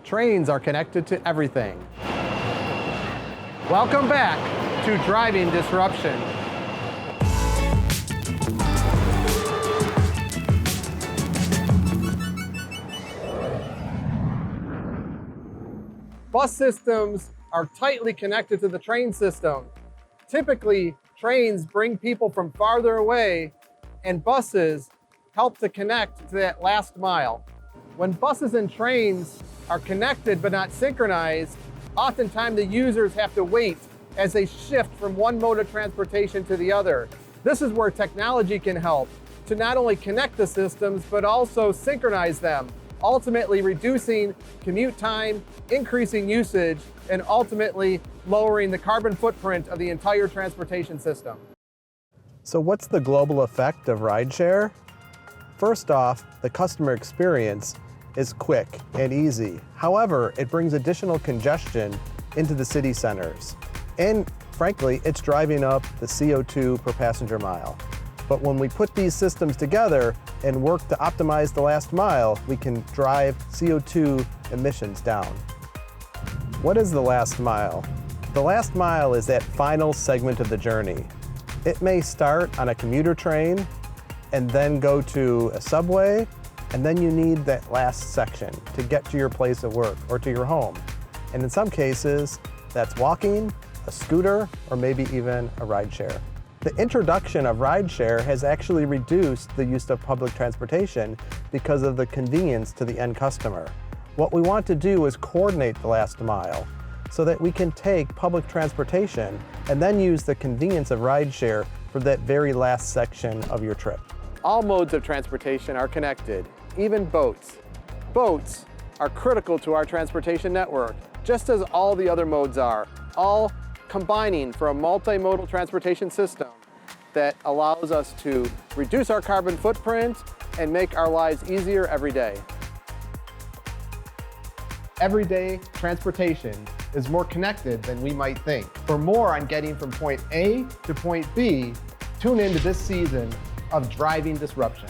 trains are connected to everything. Welcome back to Driving Disruption. Bus systems are tightly connected to the train system. Typically, trains bring people from farther away, and buses help to connect to that last mile. When buses and trains are connected but not synchronized, oftentimes the users have to wait as they shift from one mode of transportation to the other. This is where technology can help to not only connect the systems, but also synchronize them, ultimately reducing commute time, increasing usage, and ultimately lowering the carbon footprint of the entire transportation system. So what's the global effect of rideshare? First off, the customer experience is quick and easy. However, it brings additional congestion into the city centers. And frankly, it's driving up the CO2 per passenger mile. But when we put these systems together and work to optimize the last mile, we can drive CO2 emissions down. What is the last mile? The last mile is that final segment of the journey. It may start on a commuter train and then go to a subway, and then you need that last section to get to your place of work or to your home. And in some cases, that's walking, a scooter, or maybe even a rideshare. The introduction of rideshare has actually reduced the use of public transportation because of the convenience to the end customer. What we want to do is coordinate the last mile so that we can take public transportation and then use the convenience of rideshare for that very last section of your trip. All modes of transportation are connected, even boats. Boats are critical to our transportation network, just as all the other modes are, all combining for a multimodal transportation system that allows us to reduce our carbon footprint and make our lives easier every day. Everyday transportation is more connected than we might think. For more on getting from point A to point B, tune into this season of Driving Disruption.